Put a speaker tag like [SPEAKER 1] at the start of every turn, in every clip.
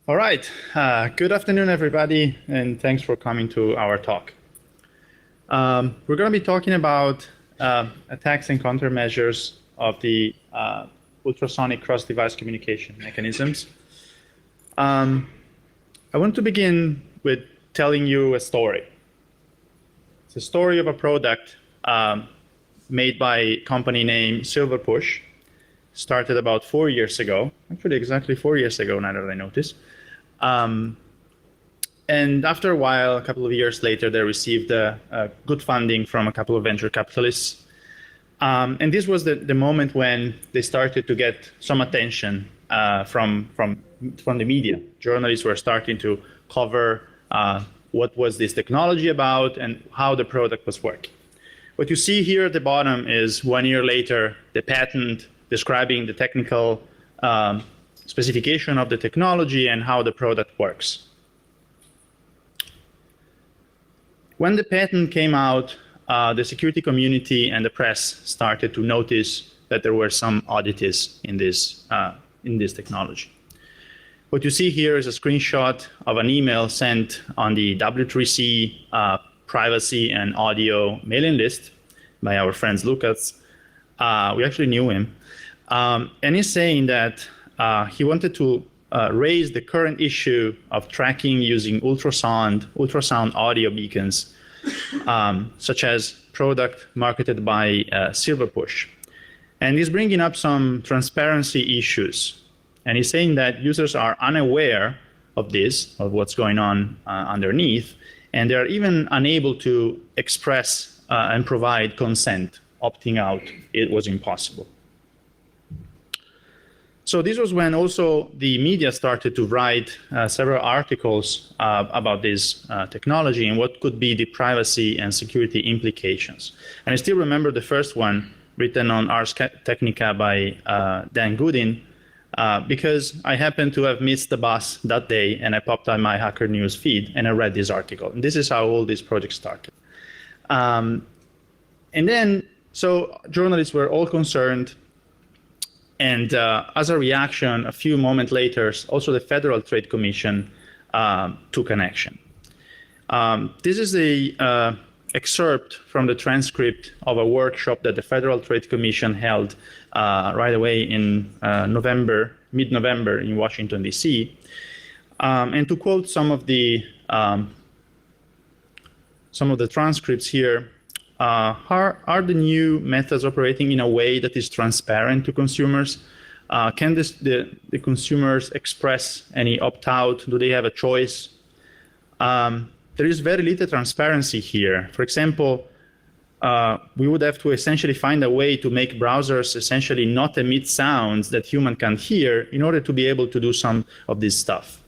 [SPEAKER 1] All right. Good afternoon, everybody, and thanks for coming to our talk. We're going to be talking about attacks and countermeasures of the ultrasonic cross-device communication mechanisms. I want to begin with telling you a story. It's a story of a product made by a company named Silverpush. Started about 4 years ago, actually exactly 4 years ago, now that I notice. And after a while, a couple of years later, they received good funding from a couple of venture capitalists. And this was the moment when they started to get some attention from the media. Journalists were starting to cover what was this technology about and how the product was working. What you see here at the bottom is 1 year later, the patent describing the technical specification of the technology and how the product works. When the patent came out, the security community and the press started to notice that there were some oddities in this technology. What you see here is a screenshot of an email sent on the W3C privacy and audio mailing list by our friend Lucas. We actually knew him. And he's saying that he wanted to raise the current issue of tracking using ultrasound audio beacons, such as product marketed by Silverpush. And he's bringing up some transparency issues. And he's saying that users are unaware of this, of what's going on underneath, and they're even unable to express and provide consent. Opting out, it was impossible. So this was when also the media started to write several articles about this technology and what could be the privacy and security implications. And I still remember the first one written on Ars Technica by Dan Goodin, because I happened to have missed the bus that day and I popped on my Hacker News feed and I read this article. And this is how all these projects started. And then, so journalists were all concerned. And as a reaction, a few moments later, also the Federal Trade Commission took an action. This is an excerpt from the transcript of a workshop that the Federal Trade Commission held right away in mid-November in Washington, D.C. And to quote some of the transcripts here, are the new methods operating in a way that is transparent to consumers? Can the consumers express any opt-out? Do they have a choice? There is very little transparency here. For example, we would have to essentially find a way to make browsers essentially not emit sounds that human can hear in order to be able to do some of this stuff.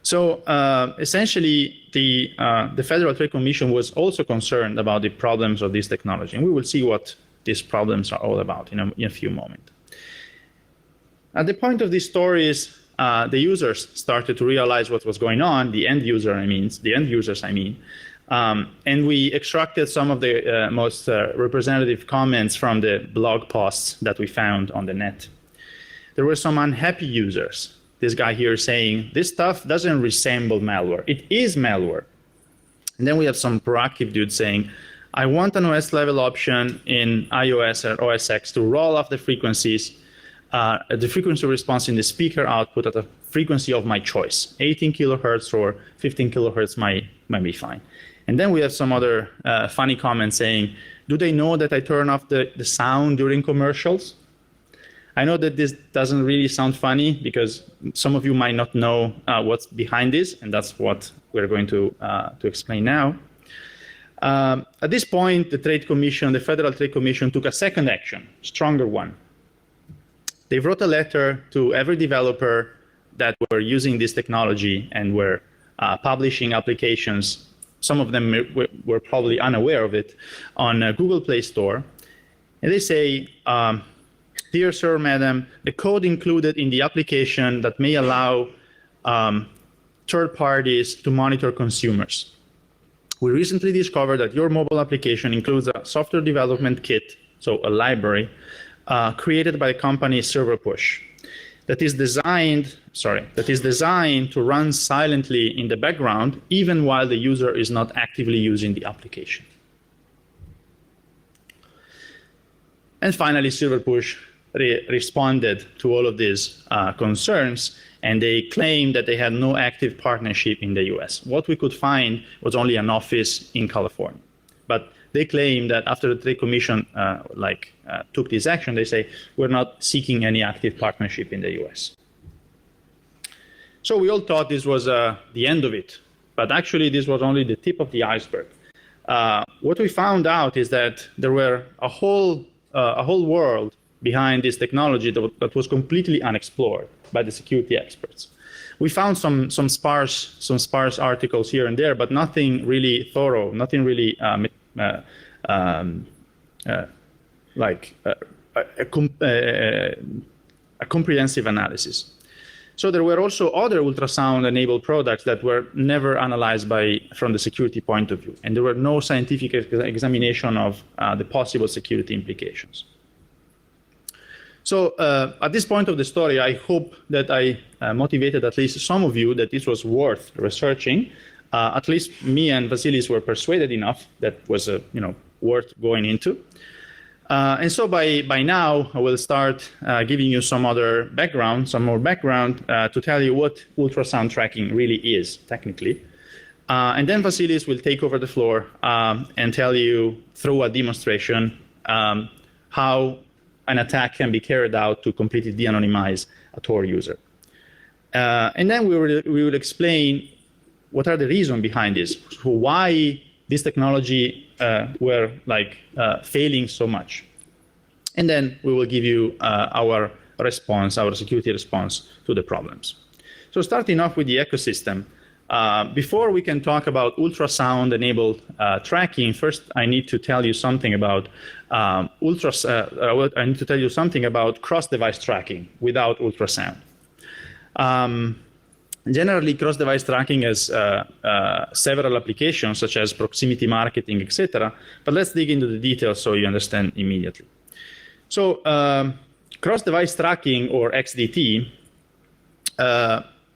[SPEAKER 1] So essentially, the Federal Trade Commission was also concerned about the problems of this technology. And we will see what these problems are all about in a few moments. At the point of this story is the users started to realize what was going on, the end users, I mean. And we extracted some of the most representative comments from the blog posts that we found on the net. There were some unhappy users. This guy here saying, this stuff doesn't resemble malware. It is malware. And then we have some proactive dude saying, I want an OS level option in iOS or OS X to roll off the frequencies, the frequency response in the speaker output at a frequency of my choice. 18 kilohertz or 15 kilohertz might be fine. And then we have some other funny comments saying, do they know that I turn off the sound during commercials? I know that this doesn't really sound funny because some of you might not know what's behind this, and that's what we're going to explain now. At this point, the Federal Trade Commission took a second action, stronger one. They wrote a letter to every developer that were using this technology and were publishing applications. Some of them were probably unaware of it on Google Play Store. And they say, dear sir, madam, the code included in the application that may allow third parties to monitor consumers. We recently discovered that your mobile application includes a software development kit, so a library, created by the company Silverpush that is designed that is designed to run silently in the background, even while the user is not actively using the application. And finally, Silverpush responded to all of these concerns, and they claimed that they had no active partnership in the US. What we could find was only an office in California. But they claim that after the Trade Commission took this action, they say, we're not seeking any active partnership in the US. So we all thought this was the end of it, but actually this was only the tip of the iceberg. What we found out is that there were a whole world behind this technology that was completely unexplored by the security experts. We found some sparse articles here and there, but nothing really thorough, nothing really a comprehensive analysis. So there were also other ultrasound-enabled products that were never analyzed from the security point of view, and there were no scientific examination of the possible security implications. So at this point of the story, I hope that I motivated at least some of you that this was worth researching. At least me and Vasilis were persuaded enough that was worth going into. And so by now, I will start giving you some more background to tell you what ultrasound tracking really is technically. And then Vasilis will take over the floor and tell you through a demonstration how an attack can be carried out to completely de-anonymize a Tor user. And then we will explain what are the reasons behind this, why this technology were failing so much. And then we will give you our security response to the problems. So starting off with the ecosystem, before we can talk about ultrasound-enabled tracking, first I need to tell you something about cross-device tracking without ultrasound. Generally, cross-device tracking has several applications, such as proximity marketing, etc. But let's dig into the details so you understand immediately. So cross-device tracking, or XDT,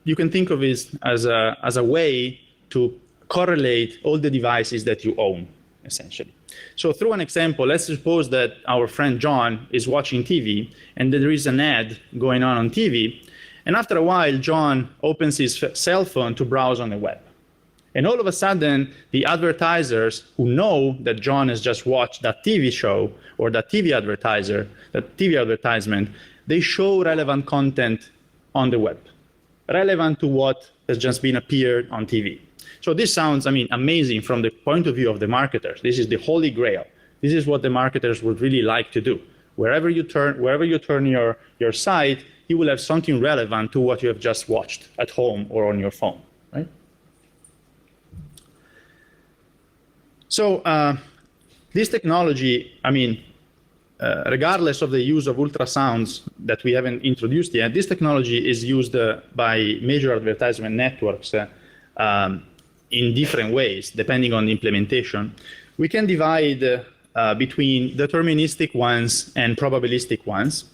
[SPEAKER 1] you can think of it as a way to correlate all the devices that you own, essentially. So through an example, let's suppose that our friend John is watching TV, and there is an ad going on TV. And after a while, John opens his cell phone to browse on the web. And all of a sudden, the advertisers who know that John has just watched that TV show or that TV advertisement, they show relevant content on the web, relevant to what has just been appeared on TV. So this sounds, amazing from the point of view of the marketers. This is the holy grail. This is what the marketers would really like to do. Wherever you turn your site, you will have something relevant to what you have just watched at home or on your phone, right? So this technology, regardless of the use of ultrasounds that we haven't introduced yet, this technology is used by major advertisement networks in different ways, depending on the implementation. We can divide between deterministic ones and probabilistic ones.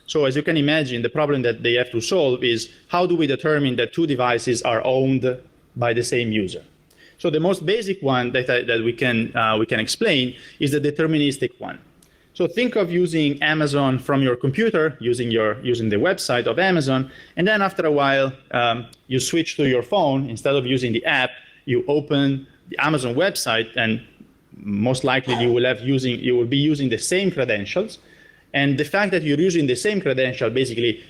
[SPEAKER 1] So as you can imagine, the problem that they have to solve is how do we determine that two devices are owned by the same user? So the most basic one that we can explain is the deterministic one. So think of using Amazon from your computer, using the website of Amazon, and then after a while you switch to your phone. Instead of using the app, you open the Amazon website, and most likely you will be using the same credentials. And the fact that you're using the same credential, basically,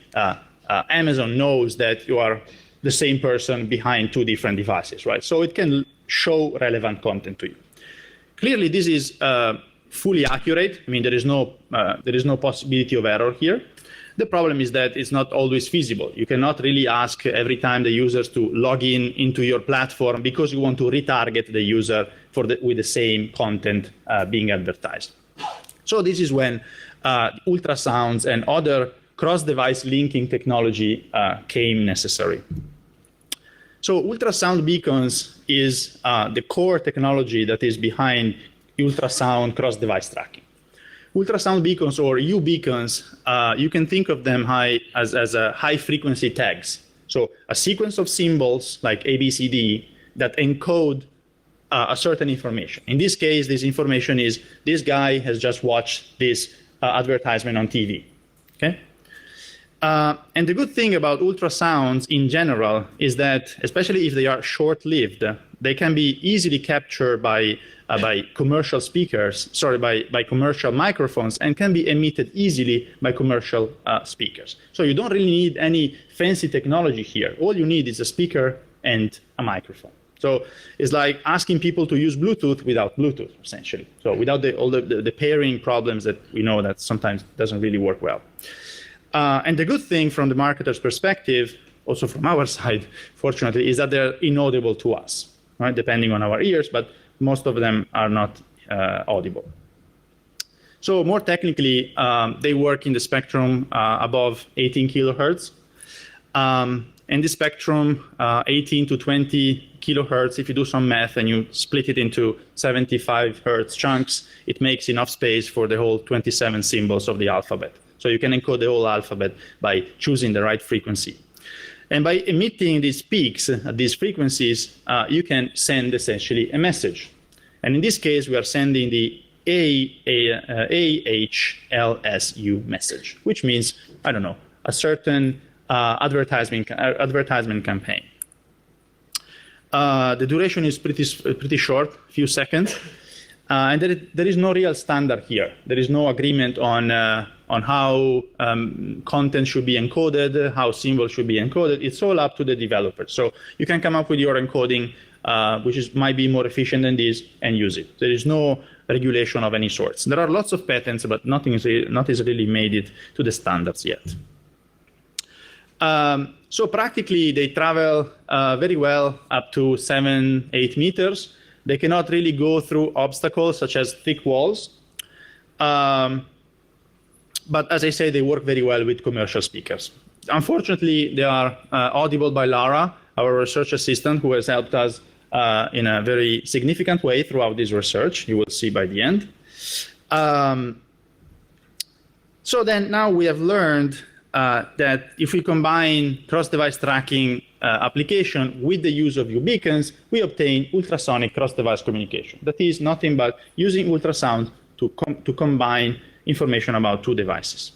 [SPEAKER 1] Amazon knows that you are the same person behind two different devices, right? So it can show relevant content to you. Clearly, this is fully accurate. There is no possibility of error here. The problem is that it's not always feasible. You cannot really ask every time the users to log into your platform because you want to retarget the user with the same content being advertised. So this is when ultrasounds and other cross-device linking technology came necessary. So ultrasound beacons is the core technology that is behind ultrasound cross-device tracking. Ultrasound beacons, or U-beacons, you can think of them as high-frequency tags. So a sequence of symbols like A, B, C, D that encode a certain information. In this case, this information is this guy has just watched this advertisement on TV. Okay? And the good thing about ultrasounds in general is that, especially if they are short-lived, they can be easily captured by commercial speakers, by commercial microphones, and can be emitted easily by commercial speakers. So you don't really need any fancy technology here. All you need is a speaker and a microphone. So it's like asking people to use Bluetooth without Bluetooth, essentially. So without all the pairing problems that we know that sometimes doesn't really work well. And the good thing from the marketer's perspective, also from our side, fortunately, is that they're inaudible to us, right? Depending on our ears, but most of them are not audible. So more technically, they work in the spectrum above 18 kilohertz. And the spectrum, 18 to 20 kilohertz, if you do some math and you split it into 75 hertz chunks, it makes enough space for the whole 27 symbols of the alphabet. So you can encode the whole alphabet by choosing the right frequency. And by emitting these peaks at these frequencies, you can send essentially a message. And in this case, we are sending the AHLSU message, which means, I don't know, a certain advertisement campaign. The duration is pretty short, a few seconds. And there is no real standard here. There is no agreement on how content should be encoded, how symbols should be encoded. It's all up to the developer. So you can come up with your encoding, which might be more efficient than this, and use it. There is no regulation of any sorts. There are lots of patents, but nothing is really made it to the standards yet. So practically, they travel very well up to 7-8 meters. They cannot really go through obstacles such as thick walls. But as I say, they work very well with commercial speakers. Unfortunately, they are audible by Lara, our research assistant, who has helped us in a very significant way throughout this research. You will see by the end. So then now we have learned that if we combine cross-device tracking application with the use of U-beacons, we obtain ultrasonic cross-device communication. That is nothing but using ultrasound to combine information about two devices.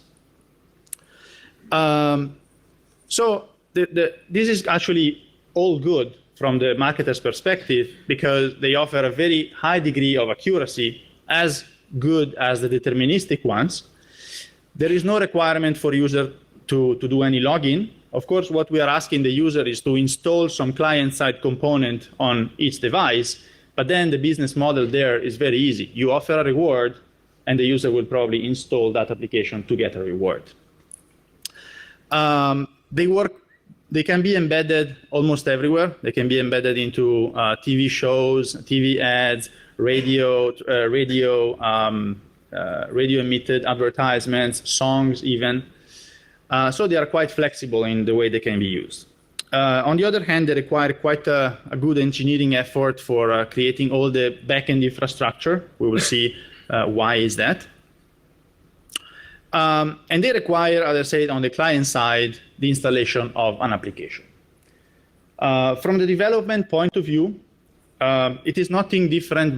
[SPEAKER 1] So this is actually all good from the marketer's perspective because they offer a very high degree of accuracy, as good as the deterministic ones. There is no requirement for user to do any login. Of course, what we are asking the user is to install some client-side component on each device, but then the business model there is very easy. You offer a reward, and the user will probably install that application to get a reward. They can be embedded almost everywhere. They can be embedded into TV shows, TV ads, radio emitted advertisements, songs even. So they are quite flexible in the way they can be used. On the other hand, they require quite a good engineering effort for creating all the backend infrastructure. We will see why is that. And they require, as I said, on the client side, the installation of an application. From the development point of view, it is nothing different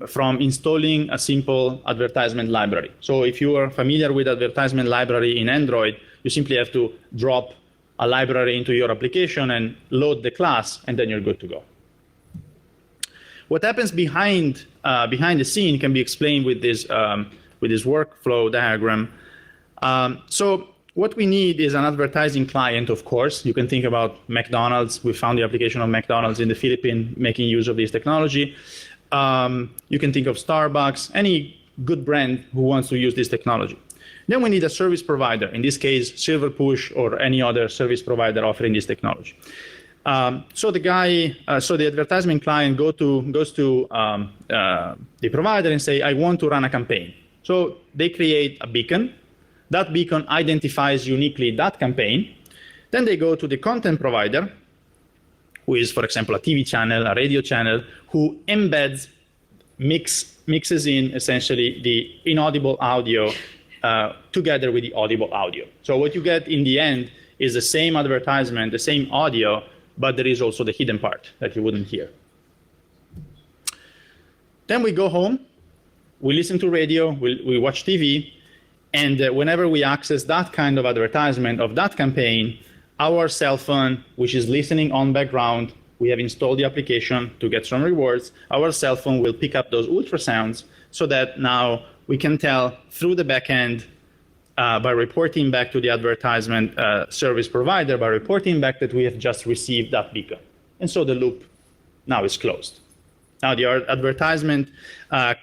[SPEAKER 1] from installing a simple advertisement library. So if you are familiar with advertisement library in Android, you simply have to drop a library into your application and load the class, and then you're good to go. What happens behind the scene can be explained with this workflow diagram. So what we need is an advertising client, of course. You can think about McDonald's. We found the application of McDonald's in the Philippines making use of this technology. You can think of Starbucks, any good brand who wants to use this technology. Then we need a service provider, in this case, Silverpush or any other service provider offering this technology. So the advertisement client goes to the provider and say, I want to run a campaign. So they create a beacon. That beacon identifies uniquely that campaign. Then they go to the content provider, who is, for example, a TV channel, a radio channel, who embeds, mixes in essentially the inaudible audio together with the audible audio. So what you get in the end is the same advertisement, the same audio, but there is also the hidden part that you wouldn't hear. Then we go home, we listen to radio, we watch TV, and whenever we access that kind of advertisement of that campaign, our cell phone, which is listening on background, we have installed the application to get some rewards, our cell phone will pick up those ultrasounds so that now we can tell through the backend by reporting back to the advertisement service provider, by reporting back that we have just received that beacon. And so the loop now is closed. Now the advertisement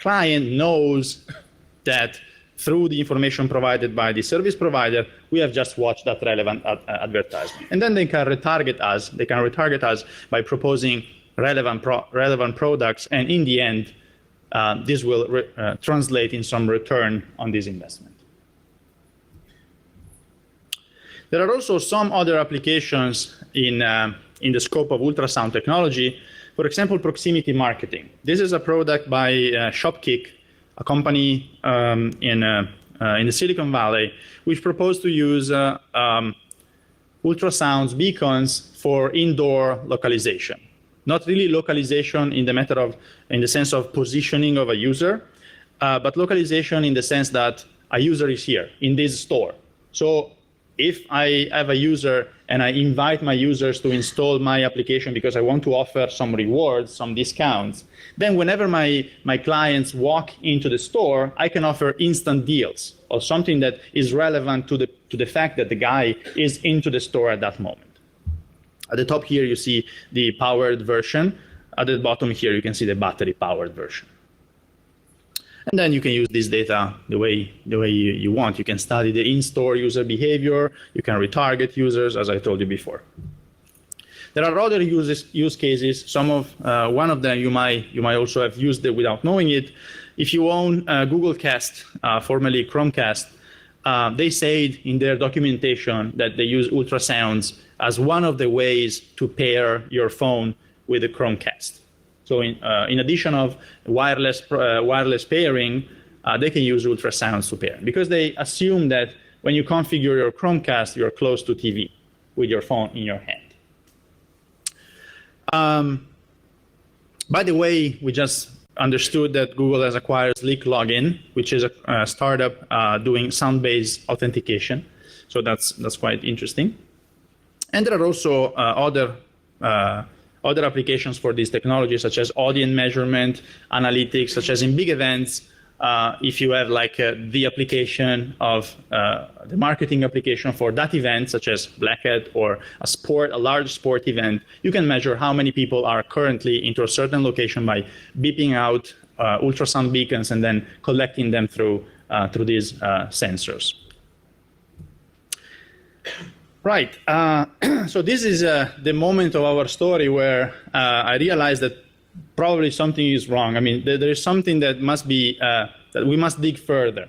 [SPEAKER 1] client knows that through the information provided by the service provider, we have just watched that relevant advertisement. And then they can retarget us. They can retarget us by proposing relevant products. And in the end, this will translate in some return on this investment. There are also some other applications in the scope of ultrasound technology. For example, proximity marketing. This is a product by Shopkick, a company in the Silicon Valley, which proposed to use ultrasound beacons for indoor localization. Not really localization in the sense of positioning of a user, but localization in the sense that a user is here in this store. So if I have a user and I invite my users to install my application because I want to offer some rewards, some discounts, then whenever my clients walk into the store, I can offer instant deals or something that is relevant to the fact that the guy is into the store at that moment. At the top here, you see the powered version. At the bottom here, you can see the battery-powered version. And then you can use this data the way you want. You can study the in-store user behavior. You can retarget users, as I told you before. There are other use cases. One of them you might also have used it without knowing it. If you own Google Cast, formerly Chromecast, they said in their documentation that they use ultrasounds as one of the ways to pair your phone with the Chromecast. So in addition of wireless pairing, they can use ultrasounds to pair because they assume that when you configure your Chromecast, you're close to TV with your phone in your hand. By the way, we just understood that Google has acquired Slick Login, which is a startup doing sound-based authentication. So that's quite interesting. And there are also other applications for this technology, such as audience measurement, analytics, such as in big events. If you have like the application of the marketing application for that event, such as Black Hat or a large sport event, you can measure how many people are currently into a certain location by beeping out ultrasound beacons and then collecting them through these sensors. Right. So this is the moment of our story where I realized that probably something is wrong. I mean, there is something that must be that we must dig further.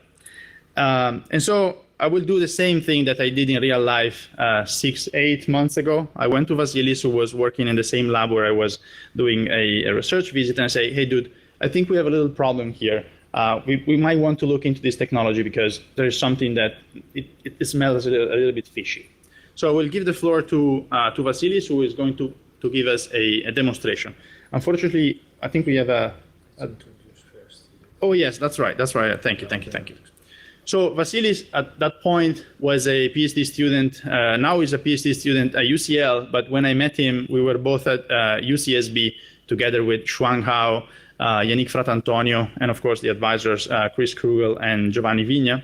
[SPEAKER 1] And so I will do the same thing that I did in real life 6-8 months ago. I went to Vasilis, who was working in the same lab where I was doing a research visit, and I say, hey, dude, I think we have a little problem here. We might want to look into this technology because there is something that it smells a little bit fishy. So I will give the floor to Vasilis, who is going to give us a demonstration. Unfortunately, I think we have a oh, yes, that's right. That's right. Thank you. So Vasilis, at that point, was a PhD student. Now he's a PhD student at UCL. But when I met him, we were both at UCSB together with Xuan Hao, Yannick Fratantonio, and of course the advisors, Chris Krugel and Giovanni Vigna.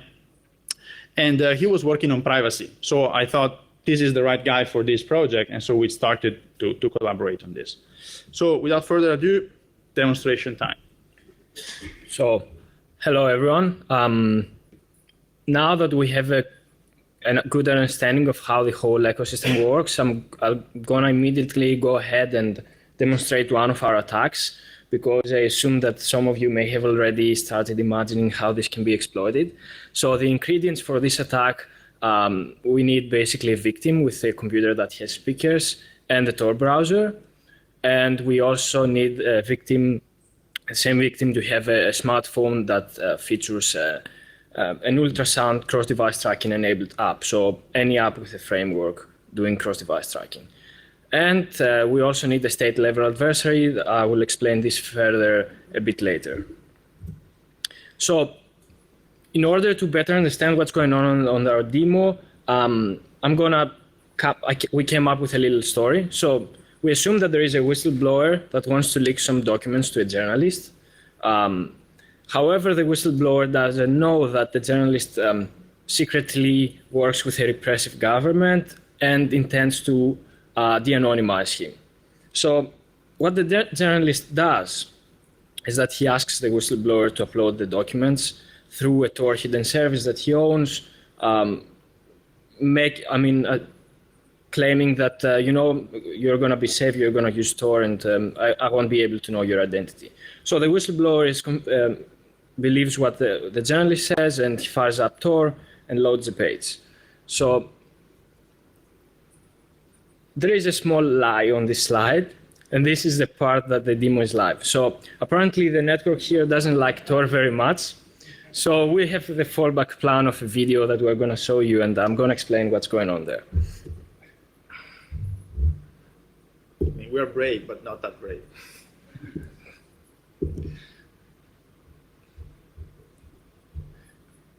[SPEAKER 1] And he was working on privacy. So I thought, this is the right guy for this project, and so we started to collaborate on this. So without further ado, demonstration time.
[SPEAKER 2] So, hello everyone. Now that we have a good understanding of how the whole ecosystem works, I'm gonna immediately go ahead and demonstrate one of our attacks, because I assume that some of you may have already started imagining how this can be exploited. So the ingredients for this attack, we need basically a victim with a computer that has speakers and a Tor browser. And we also need a victim, the same victim, to have a smartphone that features an ultrasound cross-device tracking enabled app. So any app with a framework doing cross-device tracking. And we also need a state-level adversary. I will explain this further a bit later. So in order to better understand what's going on our demo, we came up with a little story. So we assume that there is a whistleblower that wants to leak some documents to a journalist. However, the whistleblower doesn't know that the journalist secretly works with a repressive government and intends to de-anonymize him. So what the journalist does is that he asks the whistleblower to upload the documents through a Tor hidden service that he owns, claiming that you're going to be safe, you're going to use Tor, and I won't be able to know your identity. So the whistleblower believes what the journalist says, and he fires up Tor and loads the page. So there is a small lie on this slide, and this is the part that the demo is live. So apparently the network here doesn't like Tor very much. So we have the fallback plan of a video that we're going to show you, and I'm going to explain what's going on there.
[SPEAKER 1] I mean, we're brave, but not that brave.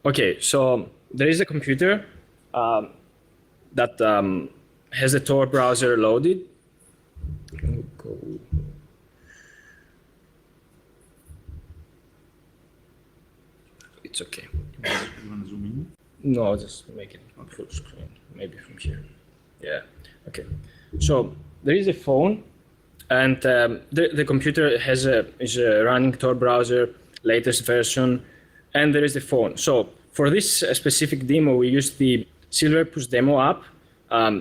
[SPEAKER 2] Okay, so there is a computer that has a Tor browser loaded. It's okay.
[SPEAKER 1] You want to zoom in?
[SPEAKER 2] No, I'll just make it full screen, maybe from here. Yeah, okay. So there is a phone, and the computer is running Tor browser, latest version, and there is the phone. So for this specific demo, we used the Silverpush demo app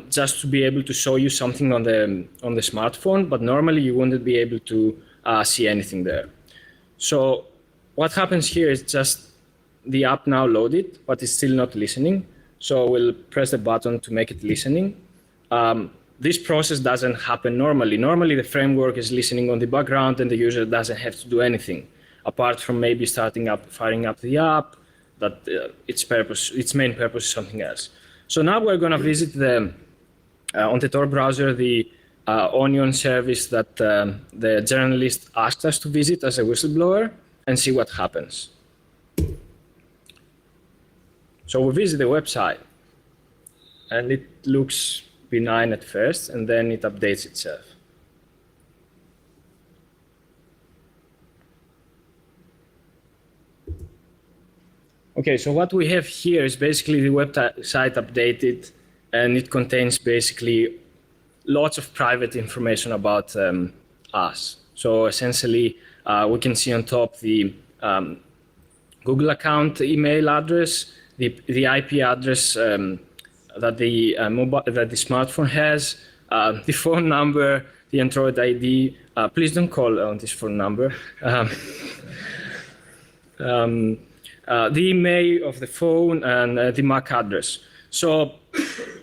[SPEAKER 2] just to be able to show you something on the smartphone, but normally you wouldn't be able to see anything there. So what happens here is just the app now loaded, but it's still not listening. So we'll press the button to make it listening. This process doesn't happen normally. Normally, the framework is listening on the background, and the user doesn't have to do anything, apart from maybe firing up the app, that its main purpose is something else. So now we're going to visit on the Tor browser, the Onion service that the journalist asked us to visit as a whistleblower, and see what happens. So we visit the website, and it looks benign at first, and then it updates itself. Okay, so what we have here is basically the website updated, and it contains basically lots of private information about us. So essentially, we can see on top the Google account email address, the IP address that the smartphone has, the phone number, the Android ID. Please don't call on this phone number. The email of the phone, and the MAC address. So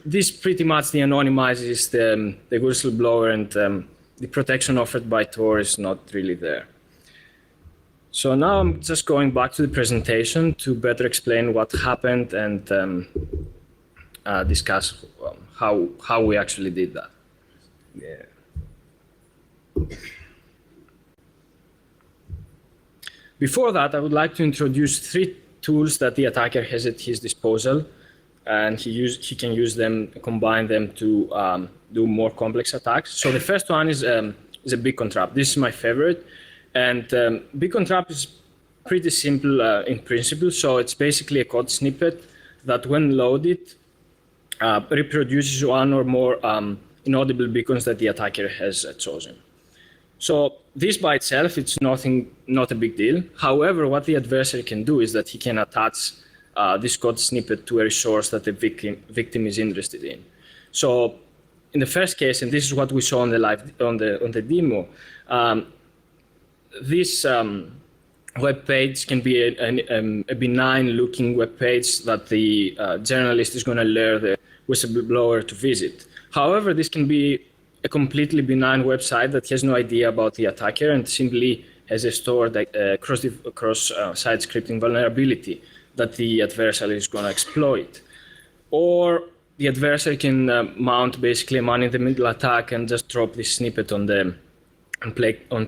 [SPEAKER 2] this pretty much de-anonymizes the whistleblower, and the protection offered by Tor is not really there. So now I'm just going back to the presentation to better explain what happened and discuss how we actually did that. Yeah. Before that, I would like to introduce 3 tools that the attacker has at his disposal, and he can use them, combine them to do more complex attacks. So the first one is a beacon trap. This is my favorite, and beacon trap is pretty simple in principle. So it's basically a code snippet that, when loaded, reproduces one or more inaudible beacons that the attacker has chosen. So this by itself, it's not a big deal. However, what the adversary can do is that he can attach this code snippet to a resource that the victim is interested in. So in the first case, and this is what we saw on the demo, this web page can be a benign-looking web page that the journalist is going to lure the whistleblower to visit. However, this can be a completely benign website that has no idea about the attacker and simply has a stored cross-site scripting vulnerability that the adversary is going to exploit. Or the adversary can mount basically a man-in-the-middle attack and just drop this snippet on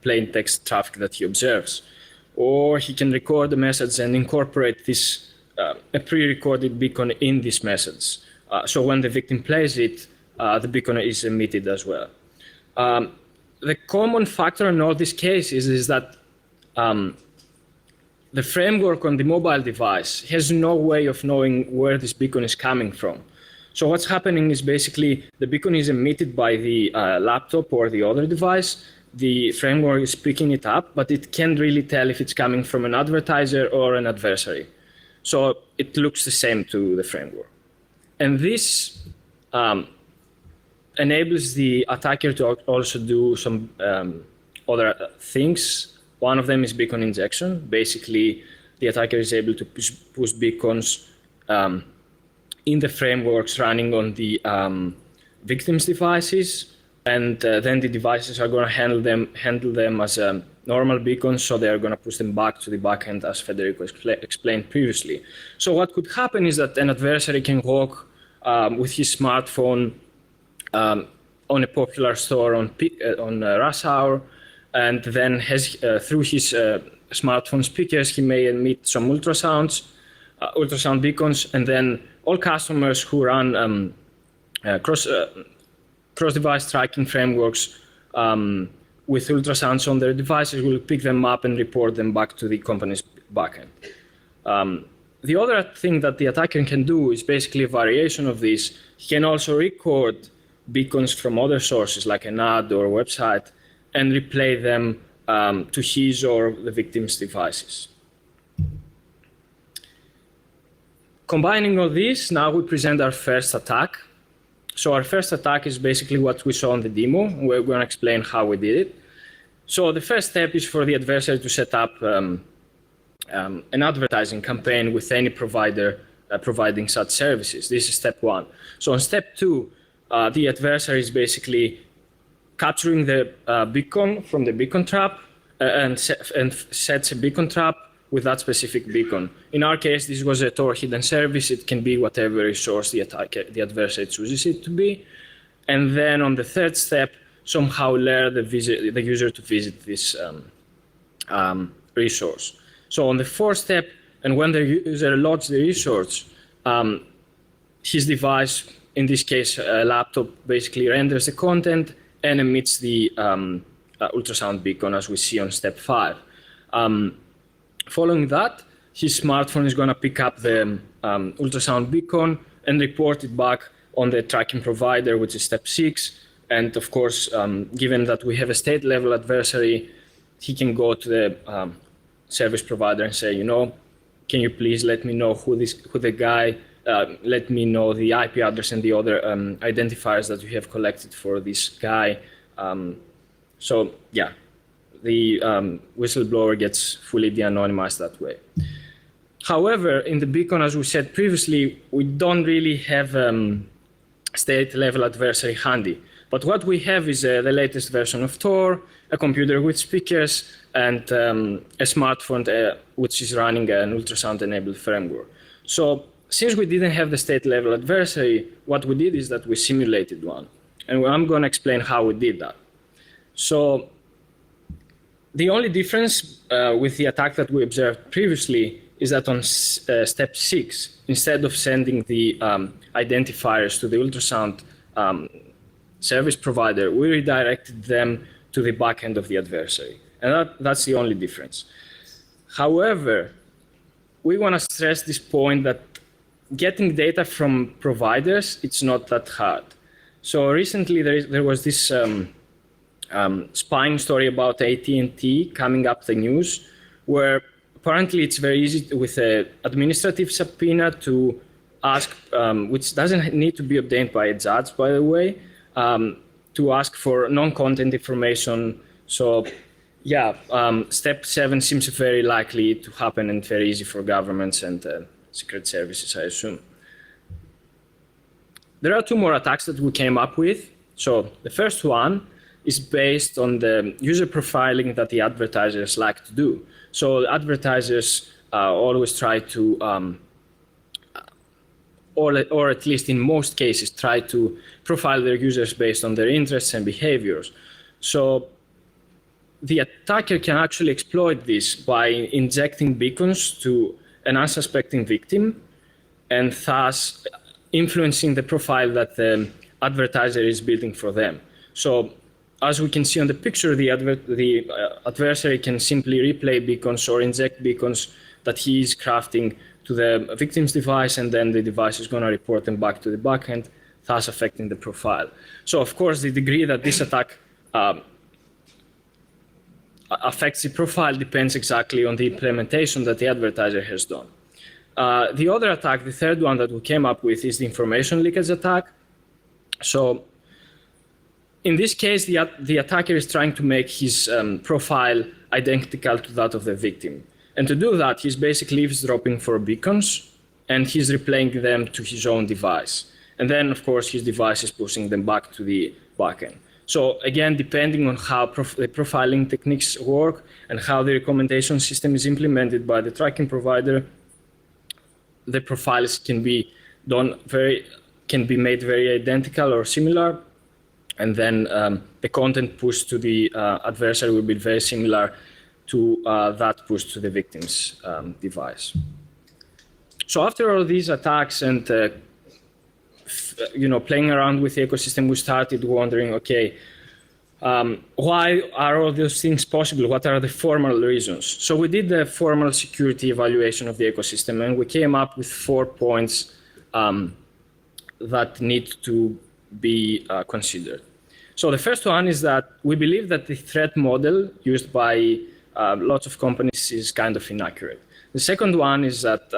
[SPEAKER 2] plain text traffic that he observes. Or he can record the message and incorporate this a pre-recorded beacon in this message. So when the victim plays it, the beacon is emitted as well. The common factor in all these cases is that the framework on the mobile device has no way of knowing where this beacon is coming from. So what's happening is basically the beacon is emitted by the laptop or the other device. The framework is picking it up, but it can't really tell if it's coming from an advertiser or an adversary. So it looks the same to the framework. And this enables the attacker to also do some other things. One of them is beacon injection. Basically, the attacker is able to push beacons in the frameworks running on the victim's devices, and then the devices are going to handle them as normal beacons, so they are going to push them back to the backend, as Federico explained previously. So what could happen is that an adversary can walk with his smartphone on a popular store on rush hour, and then through his smartphone speakers, he may emit some ultrasound beacons, and then all customers who run cross-device tracking frameworks with ultrasounds on their devices will pick them up and report them back to the company's backend. The other thing that the attacker can do is basically a variation of this. He can also record beacons from other sources, like an ad or a website, and replay them to his or the victim's devices. Combining all this, now we present our first attack. So our first attack is basically what we saw in the demo. We're going to explain how we did it. So the first step is for the adversary to set up an advertising campaign with any provider providing such services. This is step one. So on step two, the adversary is basically capturing the beacon from the beacon trap and sets a beacon trap with that specific beacon. In our case, this was a Tor hidden service. It can be whatever resource the adversary chooses it to be. And then on the third step, somehow lure the user to visit this resource. So on the fourth step, and when the user loads the resource, his device, in this case a laptop, basically renders the content and emits the ultrasound beacon, as we see on step 5. Following that, his smartphone is going to pick up the ultrasound beacon and report it back on the tracking provider, which is step 6. And of course, given that we have a state-level adversary, he can go to the service provider and say, can you please let me know who the guy, let me know the IP address and the other identifiers that you have collected for this guy. So yeah, the whistleblower gets fully de-anonymized that way. However, in the beacon, as we said previously, we don't really have state-level adversary handy. But what we have is the latest version of Tor, a computer with speakers, and a smartphone which is running an ultrasound-enabled framework. So since we didn't have the state-level adversary, what we did is that we simulated one. And I'm going to explain how we did that. So the only difference with the attack that we observed previously is that on step 6, instead of sending the identifiers to the ultrasound service provider, we redirected them to the backend of the adversary. And that's the only difference. However, we want to stress this point that getting data from providers, it's not that hard. So recently there was this spying story about AT&T coming up the news, where apparently it's very easy with an administrative subpoena to ask, which doesn't need to be obtained by a judge, by the way, to ask for non-content information. So yeah, step 7 seems very likely to happen and very easy for governments and secret services, I assume. There are 2 more attacks that we came up with. So the first one is based on the user profiling that the advertisers like to do. So advertisers always try to or at least in most cases, try to profile their users based on their interests and behaviors. So the attacker can actually exploit this by injecting beacons to an unsuspecting victim and thus influencing the profile that the advertiser is building for them. So as we can see on the picture, the adversary can simply replay beacons or inject beacons that he is crafting to the victim's device, and then the device is going to report them back to the backend, thus affecting the profile. So of course, the degree that this attack affects the profile depends exactly on the implementation that the advertiser has done. The other attack, the third one that we came up with, is the information leakage attack. So in this case, the attacker is trying to make his profile identical to that of the victim. And to do that, he's basically eavesdropping for beacons, and he's replaying them to his own device. And then, of course, his device is pushing them back to the backend. So again, depending on how the profiling techniques work and how the recommendation system is implemented by the tracking provider, the profiles can be made very identical or similar, and then the content pushed to the adversary will be very similar to that pushed to the victim's device. So after all these attacks and playing around with the ecosystem, we started wondering, okay, why are all those things possible? What are the formal reasons? So we did the formal security evaluation of the ecosystem, and we came up with 4 points that need to be considered. So the first one is that we believe that the threat model used by lots of companies is kind of inaccurate. The second one is that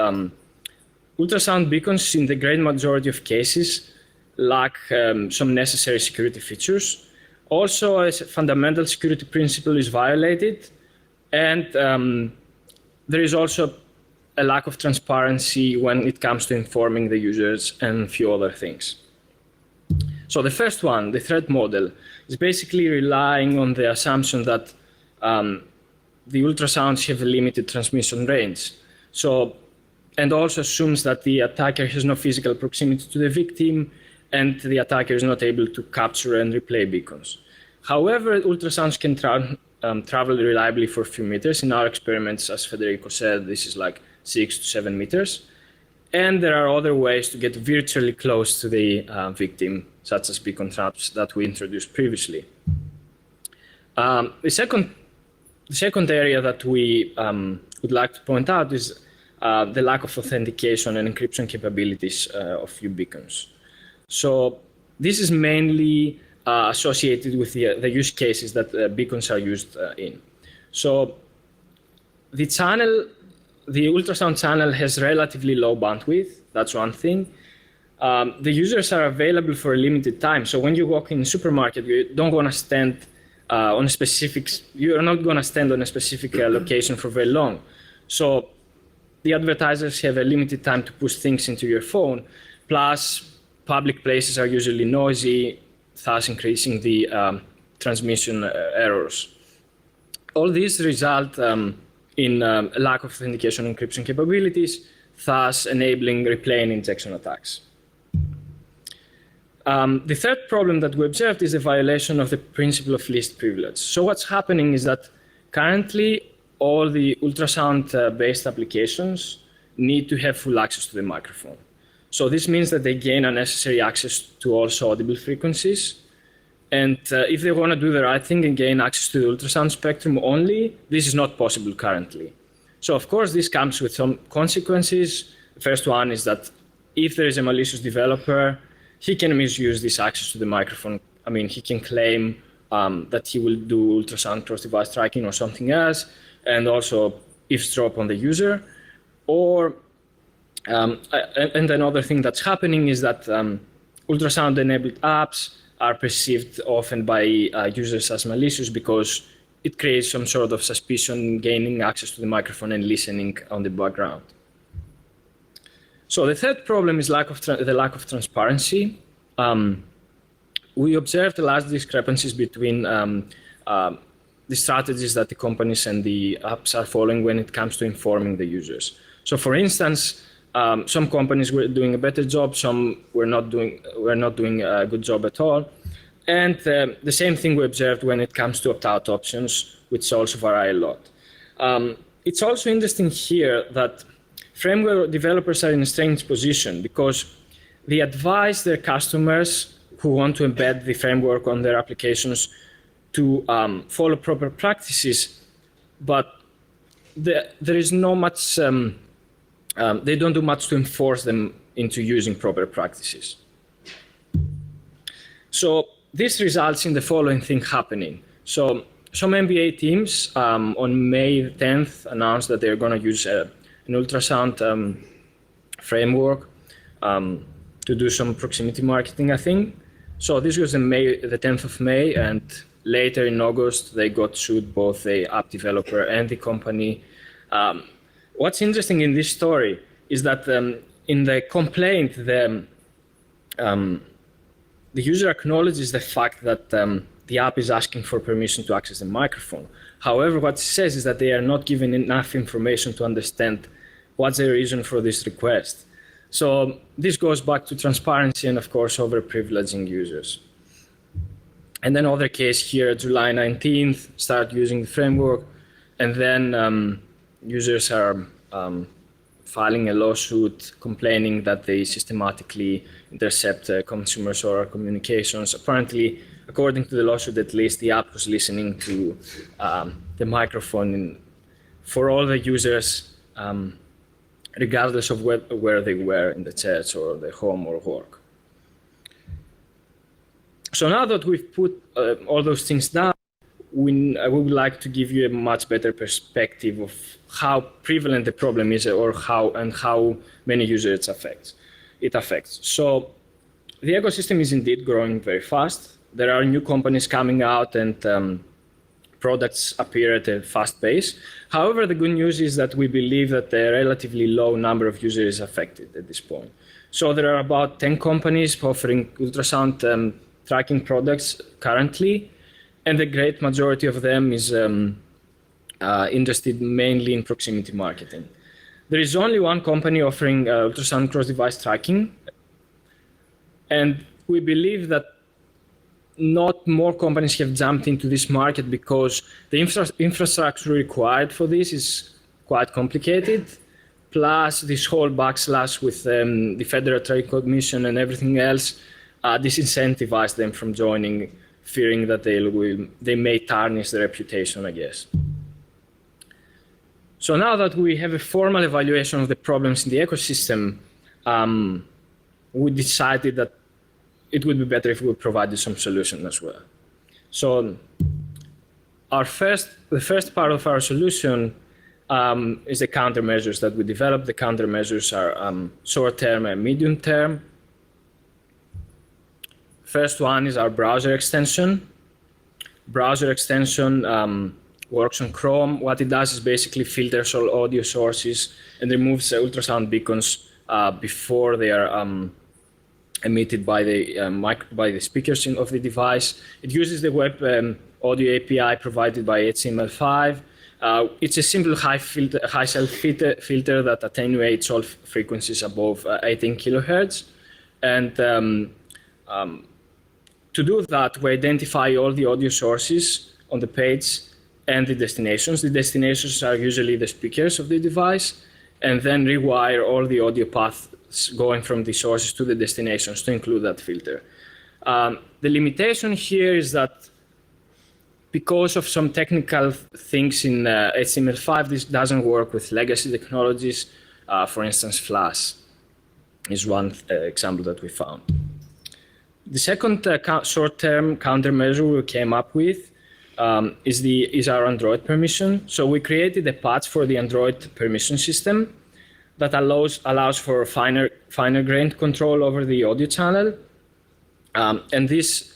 [SPEAKER 2] ultrasound beacons, in the great majority of cases, lack some necessary security features. Also, a fundamental security principle is violated, and there is also a lack of transparency when it comes to informing the users and a few other things. So the first one, the threat model, is basically relying on the assumption that the ultrasounds have a limited transmission range. So, and also assumes that the attacker has no physical proximity to the victim, and the attacker is not able to capture and replay beacons. However, ultrasounds can travel reliably for a few meters. In our experiments, as Federico said, this is like 6 to 7 meters. And there are other ways to get virtually close to the victim, such as beacon traps that we introduced previously. The second area that we would like to point out is the lack of authentication and encryption capabilities of few beacons. So this is mainly associated with the use cases that beacons are used in. So the ultrasound channel has relatively low bandwidth. That's one thing. The users are available for a limited time. So when you walk in a supermarket, you don't want to stand on a specific. You are not going to stand on a specific location for very long. So the advertisers have a limited time to push things into your phone. Plus, public places are usually noisy, thus increasing the transmission errors. All these result in a lack of authentication and encryption capabilities, thus enabling replay and injection attacks. The third problem that we observed is the violation of the principle of least privilege. So what's happening is that currently all the ultrasound-based applications need to have full access to the microphone. So this means that they gain unnecessary access to also audible frequencies. And if they want to do the right thing and gain access to the ultrasound spectrum only, this is not possible currently. So of course, this comes with some consequences. The first one is that if there is a malicious developer, he can misuse this access to the microphone. I mean, he can claim that he will do ultrasound cross-device tracking or something else, and also eavesdrop on the user. Or, and another thing that's happening is that ultrasound-enabled apps are perceived often by users as malicious because it creates some sort of suspicion, gaining access to the microphone and listening on the background. So the third problem is the lack of transparency. We observed large discrepancies between the strategies that the companies and the apps are following when it comes to informing the users. So for instance, Some companies were doing a better job, some were not doing a good job at all. And the same thing we observed when it comes to opt-out options, which also vary a lot. It's also interesting here that framework developers are in a strange position because they advise their customers who want to embed the framework on their applications to follow proper practices, but there is no much, they don't do much to enforce them into using proper practices. So this results in the following thing happening. So some MBA teams on May 10th announced that they're going to use an ultrasound framework to do some proximity marketing, I think. So this was the 10th of May, and later in August, they got sued, both the app developer and the company. What's interesting in this story is that in the complaint, the user acknowledges the fact that the app is asking for permission to access the microphone. However, what it says is that they are not given enough information to understand what's the reason for this request. So this goes back to transparency and, of course, over-privileging users. And then other case here, July 19th, start using the framework, and then users are filing a lawsuit complaining that they systematically intercept consumers' oral communications. Apparently, according to the lawsuit, at least, the app was listening to the microphone for all the users, regardless of where they were in the church or the home or work. So now that we've put all those things down, we would like to give you a much better perspective of how prevalent the problem is, or how many users it affects. So the ecosystem is indeed growing very fast. There are new companies coming out, and products appear at a fast pace. However, the good news is that we believe that a relatively low number of users is affected at this point. So there are about 10 companies offering ultrasound tracking products currently, and the great majority of them is interested mainly in proximity marketing. There is only one company offering ultrasound cross-device tracking, and we believe that not more companies have jumped into this market because the infrastructure required for this is quite complicated. Plus, this whole backslash with the Federal Trade Commission and everything else disincentivized them from joining, fearing that they may tarnish their reputation, I guess. So now that we have a formal evaluation of the problems in the ecosystem, we decided that it would be better if we provided some solution as well. So the first part of our solution is the countermeasures that we developed. The countermeasures are short-term and medium-term. First one is our browser extension. Browser extension works on Chrome. What it does is basically filters all audio sources and removes ultrasound beacons before they are emitted by the speakers of the device. It uses the web audio API provided by HTML5. It's a simple high cell filter that attenuates all frequencies above 18 kilohertz. And to do that, we identify all the audio sources on the page and the destinations. The destinations are usually the speakers of the device, and then rewire all the audio paths going from the sources to the destinations to include that filter. The limitation here is that because of some technical things in HTML5, this doesn't work with legacy technologies. For instance, Flash is one example that we found. The second short-term countermeasure we came up with is our Android permission. So we created a patch for the Android permission system that allows for finer-grained control over the audio channel. And this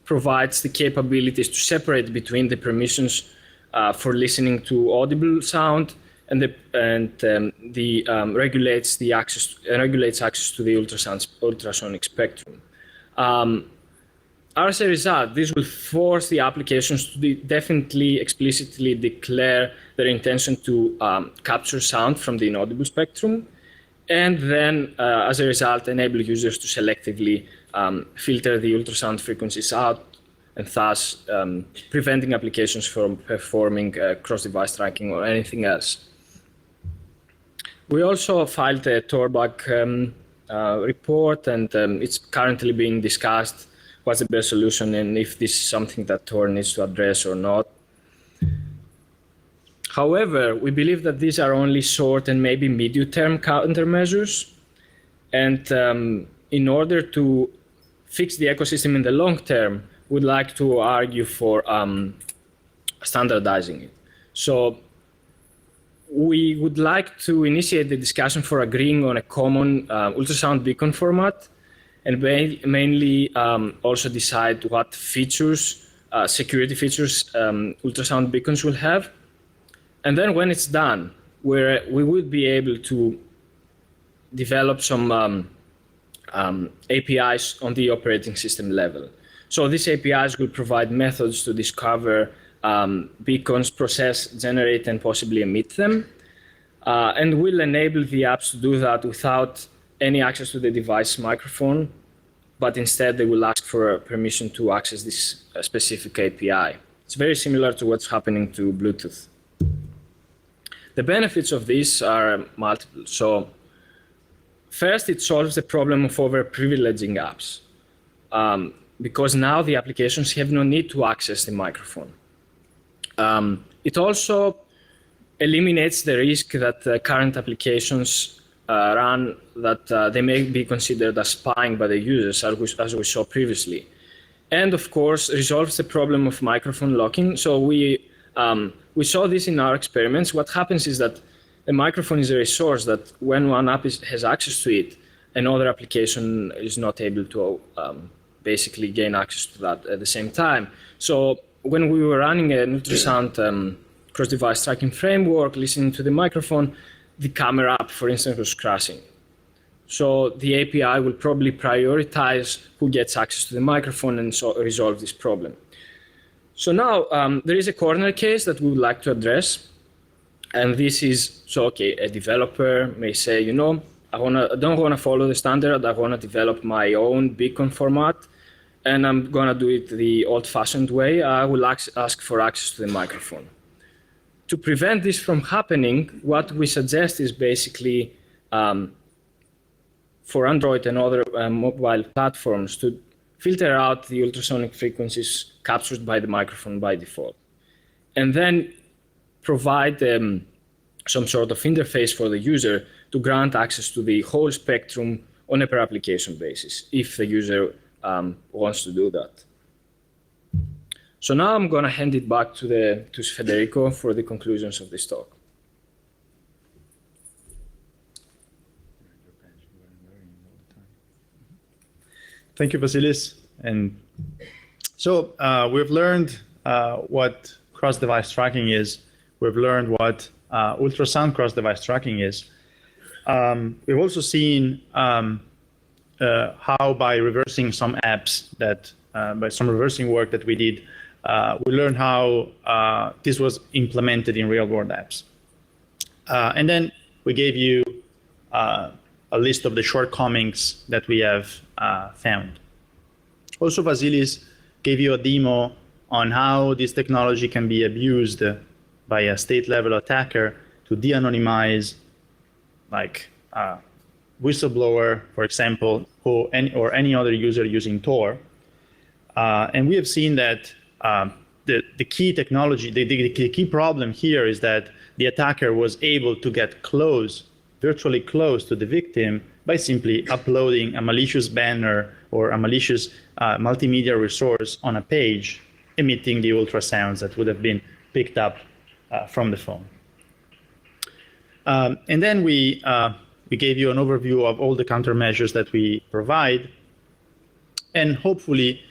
[SPEAKER 2] provides the capabilities to separate between the permissions for listening to audible sound and regulates access to the ultrasonic spectrum. as a result, this will force the applications to definitely explicitly declare their intention to capture sound from the inaudible spectrum, and then, as a result, enable users to selectively filter the ultrasound frequencies out, and thus preventing applications from performing cross-device tracking or anything else. We also filed a TORBAG report, and it's currently being discussed what's the best solution and if this is something that Tor needs to address or not. However, we believe that these are only short and maybe medium-term countermeasures, and in order to fix the ecosystem in the long term, we'd like to argue for standardizing it. So we would like to initiate the discussion for agreeing on a common ultrasound beacon format, and mainly also decide what features, security features, ultrasound beacons will have. And then when it's done, we would be able to develop some APIs on the operating system level. So these APIs will provide methods to discover beacons, process, generate, and possibly emit them, and will enable the apps to do that without any access to the device microphone, but instead they will ask for permission to access this specific API. It's very similar to what's happening to Bluetooth. The benefits of this are multiple. So first, it solves the problem of over-privileging apps, because now the applications have no need to access the microphone. It also eliminates the risk that current applications run that they may be considered as spying by the users, as we saw previously. And of course, resolves the problem of microphone locking. So we saw this in our experiments. What happens is that the microphone is a resource that when one app has access to it, another application is not able to basically gain access to that at the same time. So when we were running an ultrasound cross-device tracking framework, listening to the microphone, the camera app, for instance, was crashing. So the API will probably prioritize who gets access to the microphone and so resolve this problem. So now there is a corner case that we would like to address. And this is, so okay, a developer may say, you know, I don't want to follow the standard. I want to develop my own beacon format, and I'm going to do it the old-fashioned way. I will ask for access to the microphone. To prevent this from happening, what we suggest is basically for Android and other mobile platforms to filter out the ultrasonic frequencies captured by the microphone by default, and then provide some sort of interface for the user to grant access to the whole spectrum on a per application basis, if the user wants to do that. So now I'm going to hand it back to Federico for the conclusions of this talk.
[SPEAKER 1] Thank you, Vasilis. And so we've learned what cross-device tracking is. We've learned what ultrasound cross-device tracking is. We've also seen how by reversing some apps by some reversing work that we did, we learned how this was implemented in real-world apps. And then we gave you a list of the shortcomings that we have found. Also, Vasilis gave you a demo on how this technology can be abused by a state-level attacker to de-anonymize, like whistleblower, for example, or any other user using Tor. And we have seen that the key technology, the key problem here is that the attacker was able to get virtually close to the victim by simply uploading a malicious banner or a malicious multimedia resource on a page, emitting the ultrasounds that would have been picked up from the phone. And then we gave you an overview of all the countermeasures that we provide. And hopefully,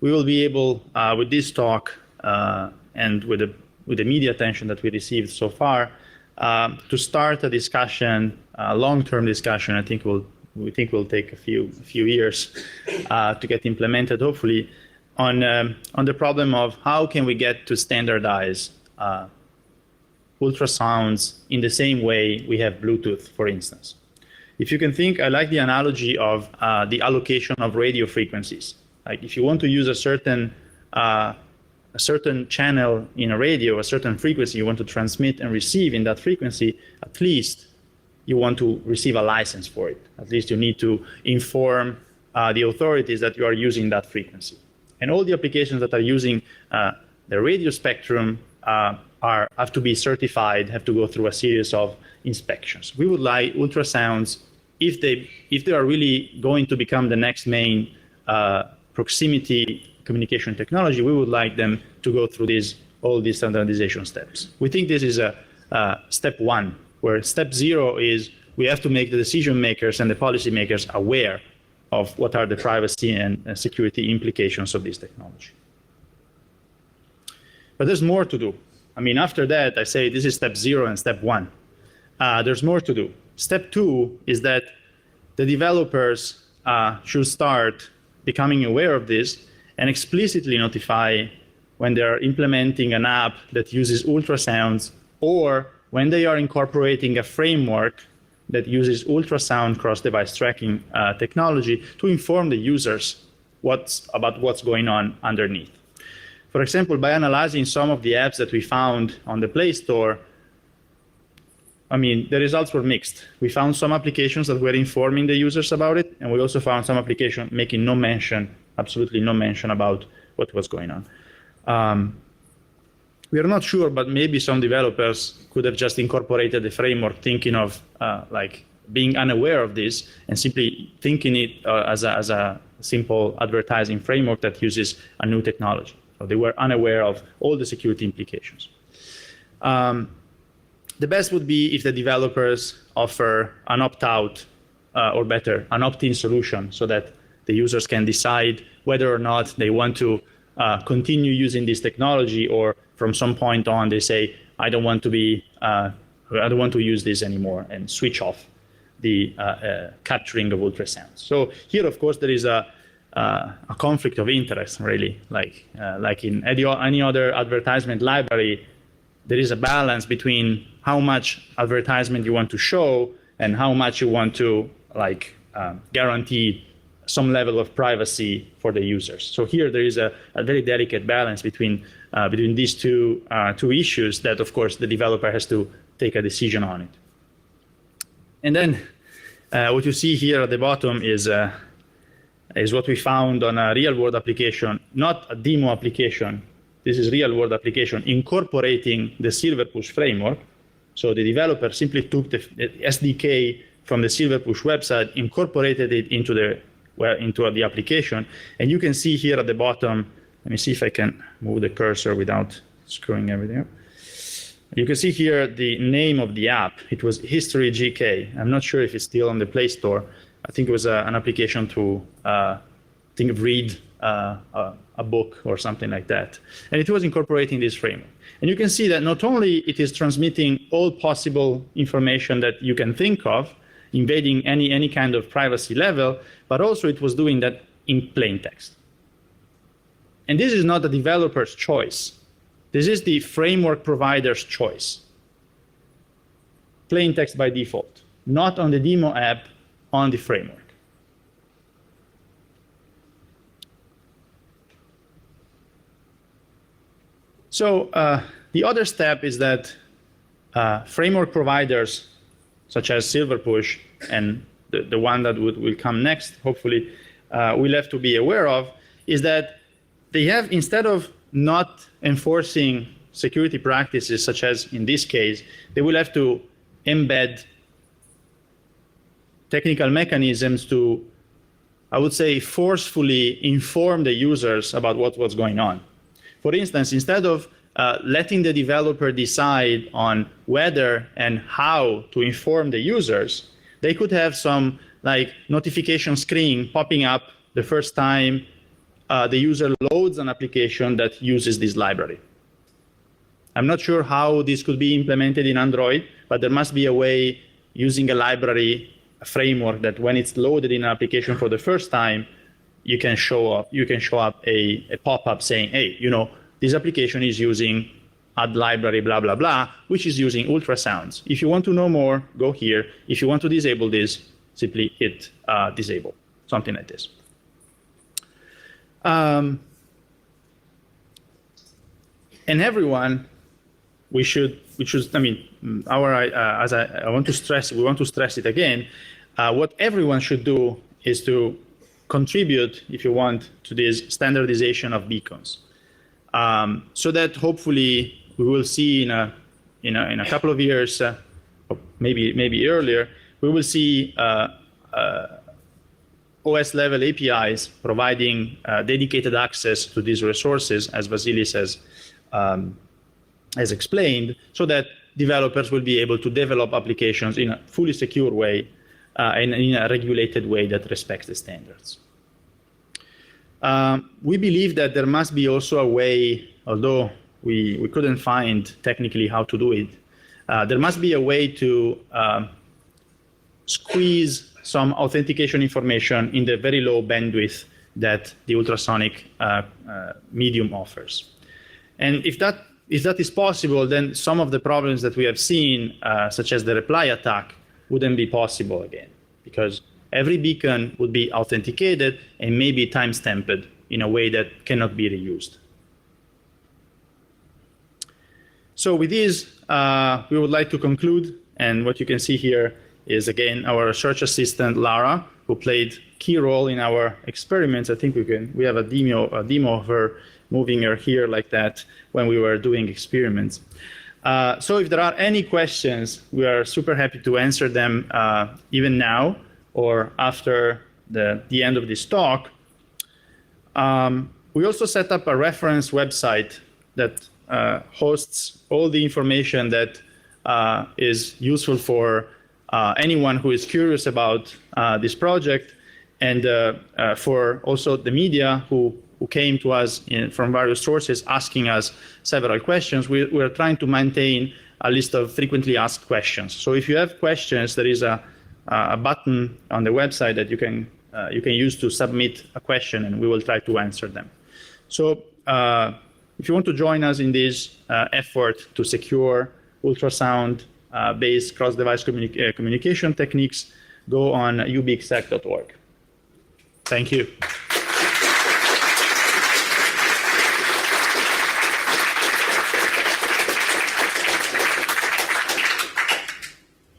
[SPEAKER 1] we will be able, with this talk and with the media attention that we received so far, to start a discussion, a long-term discussion. We think will take a few years to get implemented, hopefully, on the problem of how can we get to standardize ultrasounds in the same way we have Bluetooth, for instance. If you can think, I like the analogy of the allocation of radio frequencies. Like if you want to use a certain channel in a radio, a certain frequency you want to transmit and receive in that frequency, at least you want to receive a license for it. At least you need to inform the authorities that you are using that frequency. And all the applications that are using the radio spectrum have to be certified, have to go through a series of inspections. We would like ultrasounds, if they are really going to become the next main proximity communication technology, we would like them to go through all these standardization steps. We think this is a step one, where step zero is we have to make the decision makers and the policy makers aware of what are the privacy and security implications of this technology. But there's more to do. I mean, after that, I say this is step zero and step one. There's more to do. Step two is that the developers should start becoming aware of this and explicitly notify when they're implementing an app that uses ultrasounds, or when they are incorporating a framework that uses ultrasound cross-device tracking technology to inform the users about what's going on underneath. For example, by analyzing some of the apps that we found on the Play Store, I mean, the results were mixed. We found some applications that were informing the users about it, and we also found some applications making no mention, absolutely no mention about what was going on. We are not sure, but maybe some developers could have just incorporated the framework thinking of like being unaware of this and simply thinking it as a simple advertising framework that uses a new technology. So they were unaware of all the security implications. The best would be if the developers offer an opt-out, or better, an opt-in solution so that the users can decide whether or not they want to continue using this technology, or from some point on they say, I don't want to use this anymore, and switch off the capturing of ultrasounds. So here, of course, there is a conflict of interest, really. Like in any other advertisement library, there is a balance between how much advertisement you want to show and how much you want to guarantee some level of privacy for the users. So here there is a very delicate balance between these two issues that, of course, the developer has to take a decision on it. And then what you see here at the bottom is what we found on a real-world application, not a demo application. This is real-world application incorporating the Silverpush framework. So the developer simply took the SDK from the Silverpush website, incorporated it into the application. And you can see here at the bottom, let me see if I can move the cursor without screwing everything up. You can see here the name of the app. It was History GK. I'm not sure if it's still on the Play Store. I think it was an application to read a book or something like that. And it was incorporating this framework. And you can see that not only it is transmitting all possible information that you can think of, invading any kind of privacy level, but also it was doing that in plain text. And this is not the developer's choice. This is the framework provider's choice. Plain text by default, not on the demo app, on the framework. So the other step is that framework providers, such as Silverpush and the one that will come next, hopefully, we'll have to be aware of, is that they have, instead of not enforcing security practices, such as in this case, they will have to embed technical mechanisms to, I would say, forcefully inform the users about what's going on. For instance, instead of letting the developer decide on whether and how to inform the users, they could have some notification screen popping up the first time the user loads an application that uses this library. I'm not sure how this could be implemented in Android, but there must be a way using a library, a framework, that when it's loaded in an application for the first time, you can show up a pop-up saying, hey, this application is using add library, blah, blah, blah, which is using ultrasounds. If you want to know more, go here. If you want to disable this, simply hit disable, something like this. And everyone, we want to stress it again. What everyone should do is to contribute, if you want, to this standardization of beacons, so that hopefully we will see in a couple of years, or maybe earlier, we will see OS level APIs providing dedicated access to these resources, as Vasilis has explained, so that developers will be able to develop applications in a fully secure way and in a regulated way that respects the standards. We believe that there must be also a way, although we couldn't find technically how to do it, there must be a way to squeeze some authentication information in the very low bandwidth that the ultrasonic medium offers. And if that is possible, then some of the problems that we have seen, such as the reply attack, wouldn't be possible again, because every beacon would be authenticated and maybe time-stamped in a way that cannot be reused. So with this, we would like to conclude, and what you can see here is, again, our research assistant, Lara, who played a key role in our experiments. I think we have a demo of her moving her here like that when we were doing experiments. So if there are any questions, we are super happy to answer them even now or after the end of this talk. We also set up a reference website that hosts all the information that is useful for anyone who is curious about this project, and for also the media who came to us from various sources asking us several questions. We are trying to maintain a list of frequently asked questions. So if you have questions, there is a button on the website that you can use to submit a question, and we will try to answer them. So if you want to join us in this effort to secure ultrasound-based cross-device communication techniques, go on ubixec.org. Thank you.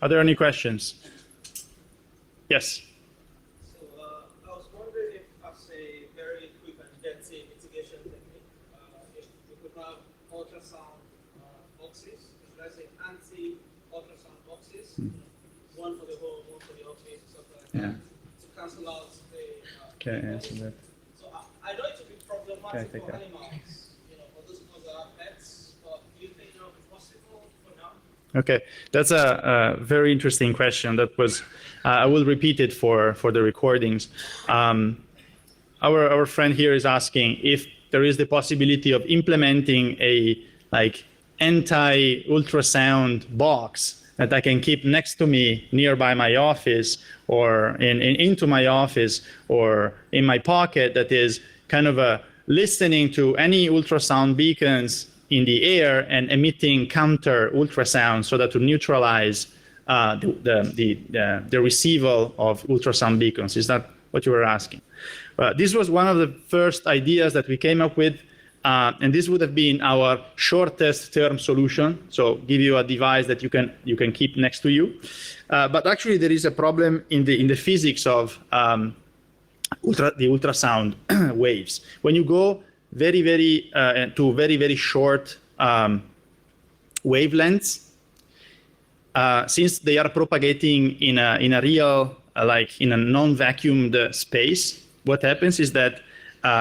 [SPEAKER 1] Are there any questions? Yes.
[SPEAKER 3] So I was wondering if, as a very quick and dirty mitigation technique, if you could have ultrasound boxes, let's say anti-ultrasound boxes, one for the home, one for the office, something like that, to cancel out the.
[SPEAKER 1] Okay, answer that.
[SPEAKER 3] So I know it would be problematic for animals, for those ones that have pets, but do you think it will be possible for now?
[SPEAKER 1] Okay, that's a very interesting question. That was, I will repeat it for the recordings. Our friend here is asking if there is the possibility of implementing a anti-ultrasound box that I can keep next to me nearby my office, or into my office, or in my pocket, that is kind of listening to any ultrasound beacons in the air and emitting counter ultrasound so that to neutralize the receival of ultrasound beacons. Is that what you were asking? This was one of the first ideas that we came up with, and this would have been our shortest term solution. So give you a device that you can keep next to you. But actually there is a problem in the physics of the ultrasound waves. When you go to very short wavelengths, since they are propagating in a real, in a non-vacuumed space, what happens is that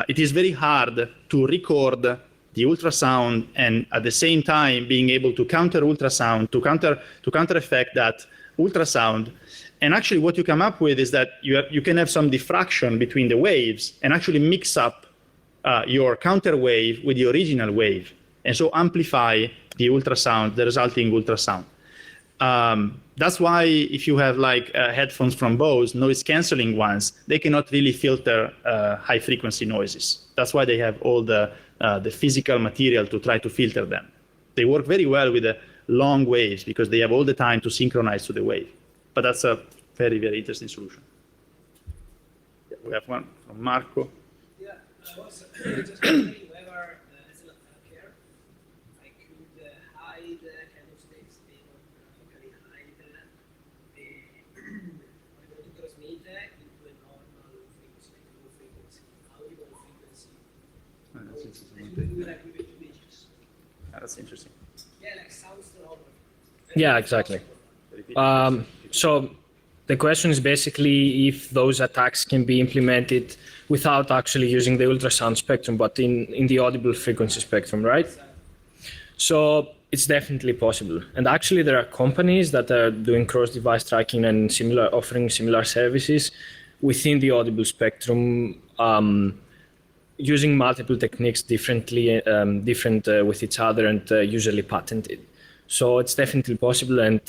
[SPEAKER 1] it is very hard to record the ultrasound and at the same time being able to counter ultrasound, to counter effect that ultrasound. And actually what you come up with is that you can have some diffraction between the waves and actually mix up your counter wave with the original wave, and so amplify the ultrasound, the resulting ultrasound. That's why if you have like headphones from Bose, noise canceling ones, they cannot really filter high frequency noises. That's why they have all the physical material to try to filter them. They work very well with the long waves because they have all the time to synchronize to the wave. But that's a very, very interesting solution. Yeah, we have one from Marco.
[SPEAKER 3] Yeah, I was just wondering whether, as a care, I could hide kind of states, graphically hide the I'm going to transmit into a normal frequency, low frequency, audible frequency.
[SPEAKER 1] That's interesting.
[SPEAKER 3] Do like with images.
[SPEAKER 1] That's interesting.
[SPEAKER 3] Yeah, like sound stenography.
[SPEAKER 2] Yeah, exactly. So the question is basically if those attacks can be implemented without actually using the ultrasound spectrum, but in the audible frequency spectrum, right? So it's definitely possible. And actually there are companies that are doing cross-device tracking and offering similar services within the audible spectrum, using multiple techniques different with each other and usually patented. So it's definitely possible, and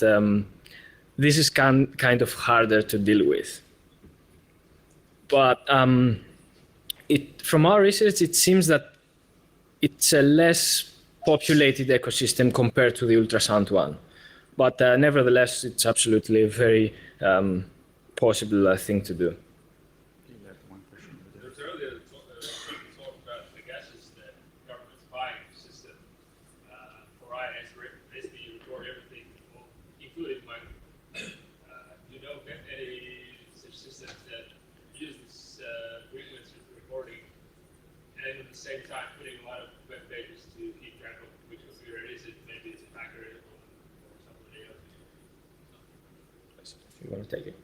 [SPEAKER 2] this is kind of harder to deal with. But from our research, it seems that it's a less populated ecosystem compared to the ultrasound one. But nevertheless, it's absolutely a very possible thing to do.
[SPEAKER 4] There's earlier talk about the gases that government's buying system for IS, basically record everything, including microphones. Do you know of any such systems that use this frequency recording and at the same time putting a lot of web pages to keep track of which computer it is? Maybe it's a hacker or somebody else.
[SPEAKER 2] If you want to take it.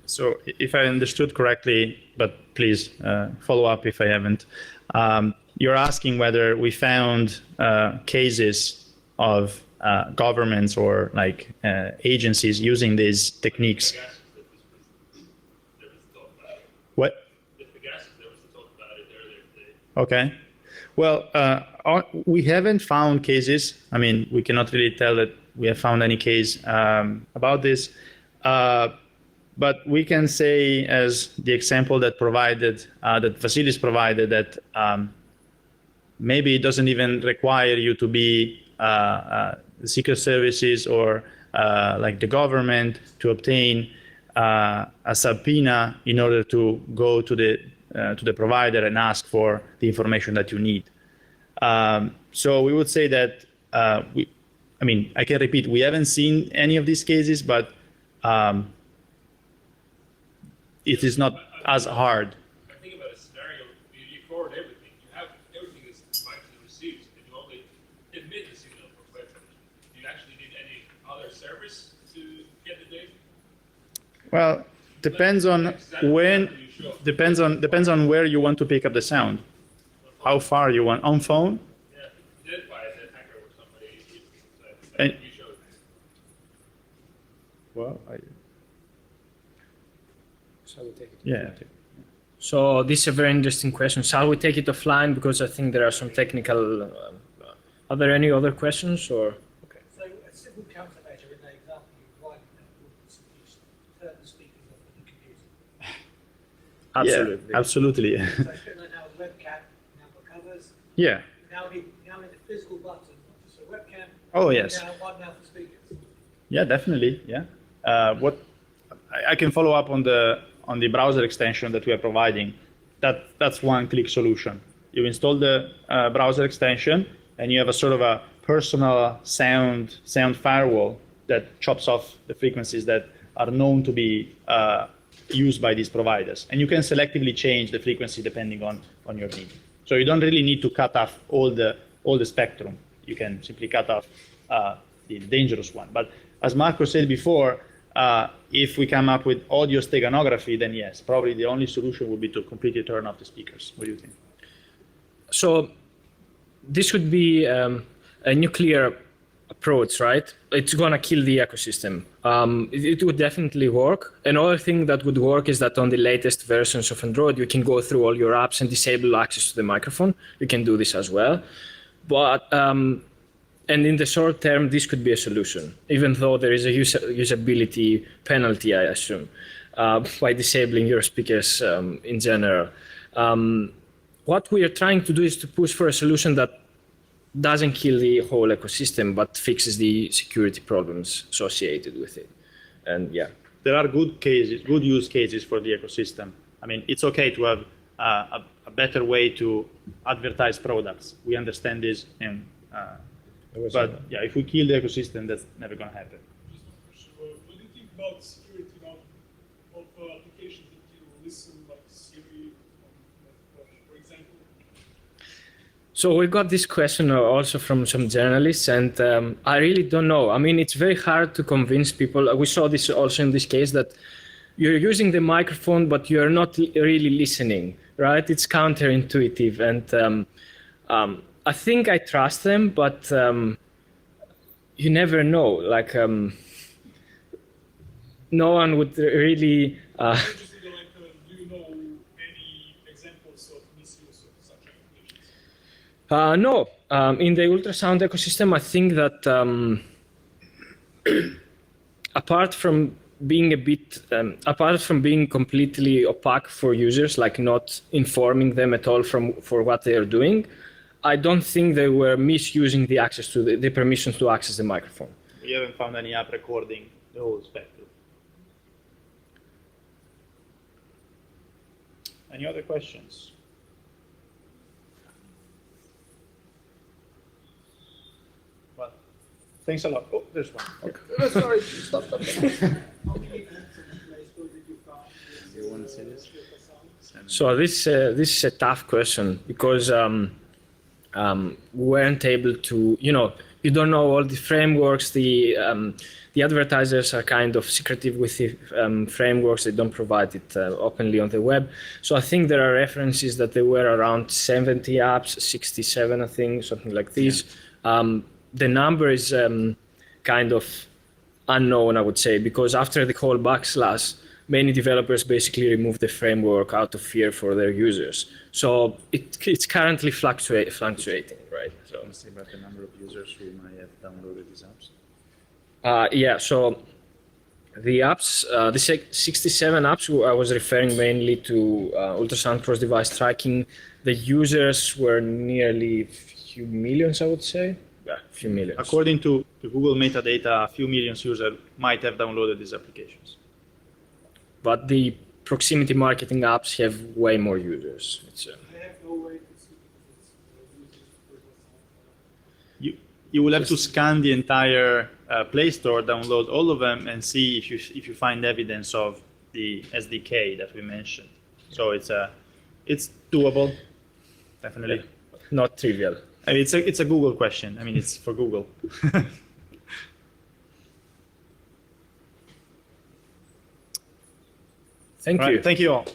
[SPEAKER 1] So if I understood correctly, but please follow up if I haven't, you're asking whether we found cases of governments or like agencies using these techniques. What?
[SPEAKER 4] The gases, there was a talk about it earlier today.
[SPEAKER 1] Okay. Well, we haven't found cases. I mean, we cannot really tell that we have found any case about this. But we can say, as the example that Vasilis provided, that maybe it doesn't even require you to be the secret services or like the government to obtain a subpoena in order to go to the provider and ask for the information that you need. So we would say that I can repeat, we haven't seen any of these cases, but it is not as hard.
[SPEAKER 4] I think about a scenario, you record everything, everything is microphone received, and you only emit the signal for web transmission. Do you actually need any other service to get the data?
[SPEAKER 1] Well, depends on where you want to pick up the sound. How far you want on phone?
[SPEAKER 4] Yeah, did by a hacker or somebody.
[SPEAKER 1] And-
[SPEAKER 4] You showed.
[SPEAKER 1] Well,
[SPEAKER 2] Shall we take it?
[SPEAKER 1] yeah.
[SPEAKER 2] So this is a very interesting question. Shall we take it offline, because I think there are some technical. Are there any other questions or? Okay.
[SPEAKER 3] So a simple countermeasure in the example you provided would use turn the speakers off of the computer.
[SPEAKER 2] Absolutely.
[SPEAKER 1] Yeah, absolutely.
[SPEAKER 3] So it's putting that now webcam, now got covers,
[SPEAKER 1] Yeah.
[SPEAKER 3] now in the physical button, not just a webcam.
[SPEAKER 1] Oh, yes.
[SPEAKER 3] Now one now for speakers.
[SPEAKER 1] Yeah, definitely. Yeah. What I can follow up on the browser extension that we are providing. That's one-click solution. You install the browser extension, and you have a sort of a personal sound firewall that chops off the frequencies that are known to be used by these providers. And you can selectively change the frequency depending on your need. So you don't really need to cut off all the spectrum. You can simply cut off the dangerous one. But as Marco said before, if we come up with audio steganography, then yes, probably the only solution would be to completely turn off the speakers. What do you think?
[SPEAKER 2] So this would be a nuclear approach, right? It's gonna kill the ecosystem. It would definitely work. Another thing that would work is that on the latest versions of Android, you can go through all your apps and disable access to the microphone. You can do this as well. But and in the short term, this could be a solution, even though there is a usability penalty, I assume, by disabling your speakers in general. What we are trying to do is to push for a solution that doesn't kill the whole ecosystem, but fixes the security problems associated with it. And yeah.
[SPEAKER 1] There are good cases, good use cases for the ecosystem. I mean, it's okay to have a better way to advertise products. We understand this, and but yeah, if we kill the ecosystem, that's never going to happen.
[SPEAKER 5] Just one question. What do you think about security of applications that you listen, like Siri, for example?
[SPEAKER 2] So we got this question also from some journalists, and I really don't know. I mean, it's very hard to convince people. We saw this also in this case, that you're using the microphone, but you're not really listening, right? It's counterintuitive, and I think I trust them, but you never know. Like, no one would really.
[SPEAKER 5] Interested, like, do you know any examples of misuse of such applications?
[SPEAKER 2] No, in the ultrasound ecosystem, I think that apart from being completely opaque for users, like not informing them at all for what they are doing, I don't think they were misusing the access to the permissions to access the microphone.
[SPEAKER 1] We haven't found any app recording the whole spectrum. Any other questions? Well, thanks a lot. Oh, there's one. Okay.
[SPEAKER 3] Sorry, stop. How many did you found?
[SPEAKER 1] You want to say this?
[SPEAKER 2] So this is a tough question, because we weren't able to, you don't know all the frameworks. The advertisers are kind of secretive with the frameworks. They don't provide it openly on the web. So I think there are references that there were around 70 apps, 67, I think, something like this. Yeah. The number is kind of unknown, I would say, because after the whole backslash, many developers basically remove the framework out of fear for their users. So it's currently fluctuating, right? So
[SPEAKER 1] Can you say about the number of users who might have downloaded these apps?
[SPEAKER 2] Yeah, so the apps, the 67 apps, I was referring mainly to ultrasound cross-device tracking. The users were nearly a few millions, I would say. Yeah, a few millions.
[SPEAKER 1] According to Google metadata, a few million users might have downloaded these applications.
[SPEAKER 2] But the proximity marketing apps have way more users.
[SPEAKER 5] I have no way to see if it's
[SPEAKER 1] You will have to scan the entire Play Store, download all of them, and see if you find evidence of the SDK that we mentioned. So it's doable, definitely.
[SPEAKER 2] Yeah, not trivial.
[SPEAKER 1] I mean, it's a Google question. I mean, it's for Google.
[SPEAKER 2] Thank
[SPEAKER 1] All
[SPEAKER 2] you.
[SPEAKER 1] right, thank you all.